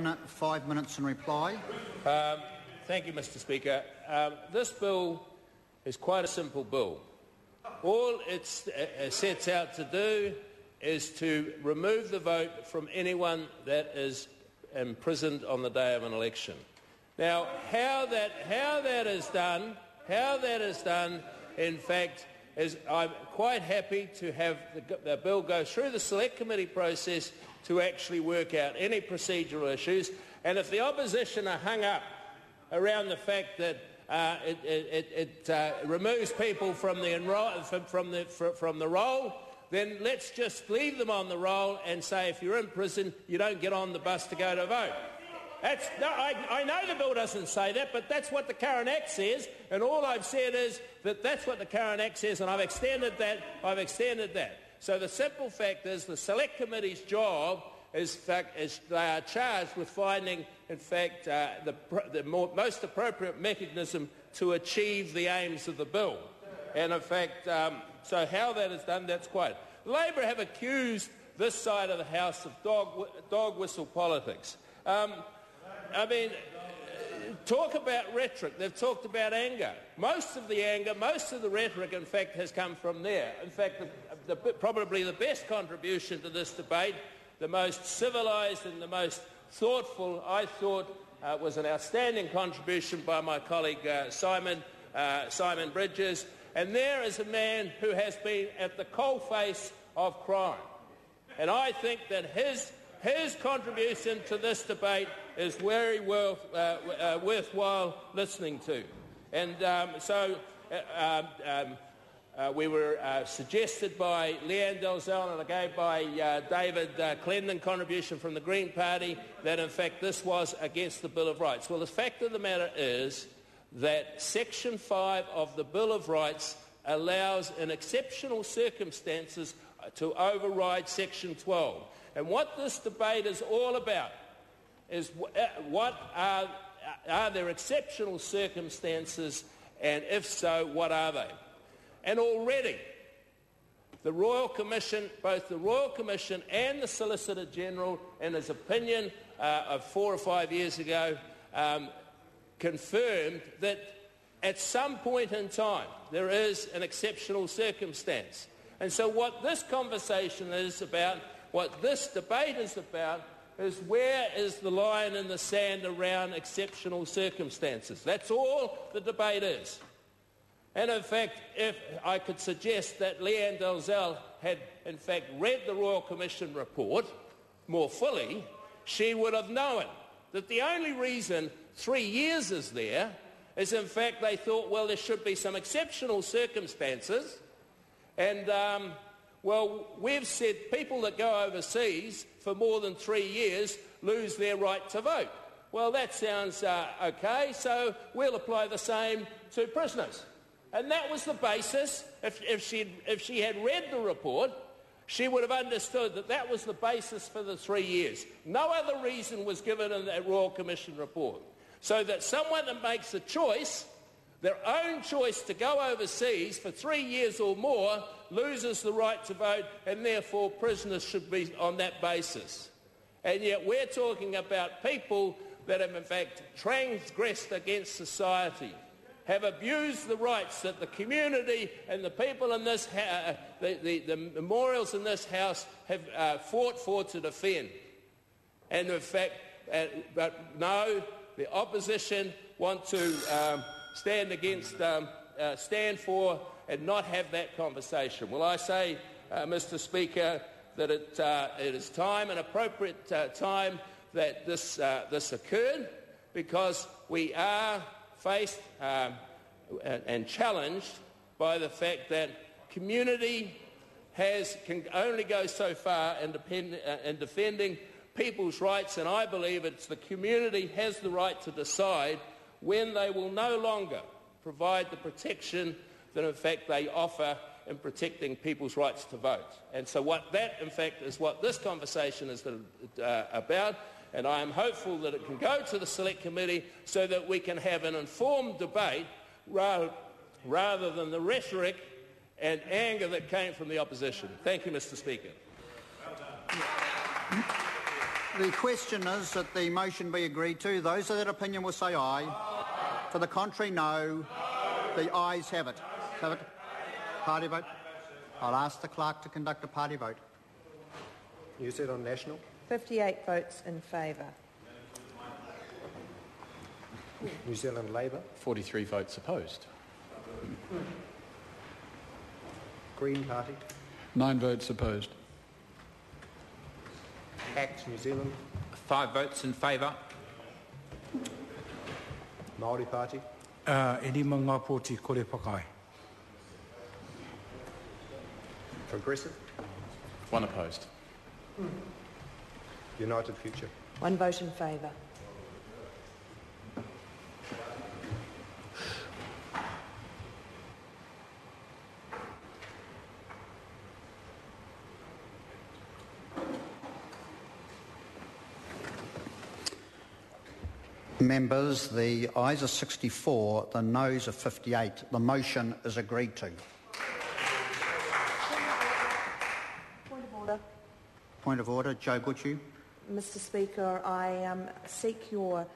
minute, 5 minutes in reply. Thank you, Mr. Speaker. This bill is quite a simple bill. All it sets out to do is to remove the vote from anyone that is imprisoned on the day of an election. Now, how that is done, in fact, is I'm quite happy to have the bill go through the select committee process to actually work out any procedural issues. And if the opposition are hung up around the fact that it removes people from the roll, then let's just leave them on the roll and say if you're in prison, you don't get on the bus to go to vote. I know the bill doesn't say that, but that's what the current Act says, and all I've said is that that's what the current Act says, and I've extended that. So the simple fact is the Select Committee's job is they are charged with finding, in fact, the most appropriate mechanism to achieve the aims of the bill. And in fact, so how that is done, that's quite. Labor have accused this side of the House of dog whistle politics. I mean, talk about rhetoric. They've talked about anger. Most of the anger, most of the rhetoric, in fact, has come from there. In fact, probably the best contribution to this debate, the most civilised and the most thoughtful, I thought, was an outstanding contribution by my colleague Simon Bridges. And there is a man who has been at the coalface of crime. And I think that his contribution to this debate is very worthwhile listening to. And we were suggested by Leanne Dalzell and again by David Clendon, contribution from the Green Party, that in fact this was against the Bill of Rights. Well, the fact of the matter is that Section 5 of the Bill of Rights allows in exceptional circumstances to override Section 12. And what this debate is all about is what are there exceptional circumstances, and if so, what are they? And already the Royal Commission, both the Royal Commission and the Solicitor General, in his opinion of 4 or 5 years ago, confirmed that at some point in time there is an exceptional circumstance. And so what this conversation is about, what this debate is about, is where is the line in the sand around exceptional circumstances. That's all the debate is. And in fact, if I could suggest that Leanne Dalzell had in fact read the Royal Commission report more fully, she would have known that the only reason 3 years is there is in fact they thought, well, there should be some exceptional circumstances. And, well, we've said people that go overseas for more than 3 years lose their right to vote. Well, that sounds okay, so we'll apply the same to prisoners. And that was the basis. If she had read the report, she would have understood that that was the basis for the 3 years. No other reason was given in that Royal Commission report. So that someone that makes a choice, their own choice to go overseas for 3 years or more, loses the right to vote, and therefore prisoners should be on that basis. And yet we're talking about people that have in fact transgressed against society, have abused the rights that the community and the people in this the memorials in this House have fought for to defend. And in fact, but no, the opposition want to stand for and not have that conversation. Well, I say, Mr. Speaker, that it is time, an appropriate time, that this occurred, because we are faced and challenged by the fact that community can only go so far in defending people's rights, and I believe it's the community has the right to decide when they will no longer provide the protection that in fact they offer in protecting people's rights to vote. And so what that in fact is what this conversation is about, and I am hopeful that it can go to the Select Committee so that we can have an informed debate rather than the rhetoric and anger that came from the opposition. Thank you, Mr. Speaker. The question is that the motion be agreed to. Those of that opinion will say aye. For the contrary, no. The ayes have it. Have it? Party vote? I'll ask the clerk to conduct a party vote. You said on national? 58 votes in favour. New Zealand Labour? 43 votes opposed. Green Party? 9 votes opposed. ACT New Zealand? 5 votes in favour. Māori Party? Edima ngā pōti kore pakai. Progressive? 1 opposed. United Future? 1 vote in favour. Members, the ayes are 64, the noes are 58. The motion is agreed to. Point of order. Point of order, Joe Butchie. Mr Speaker, I seek your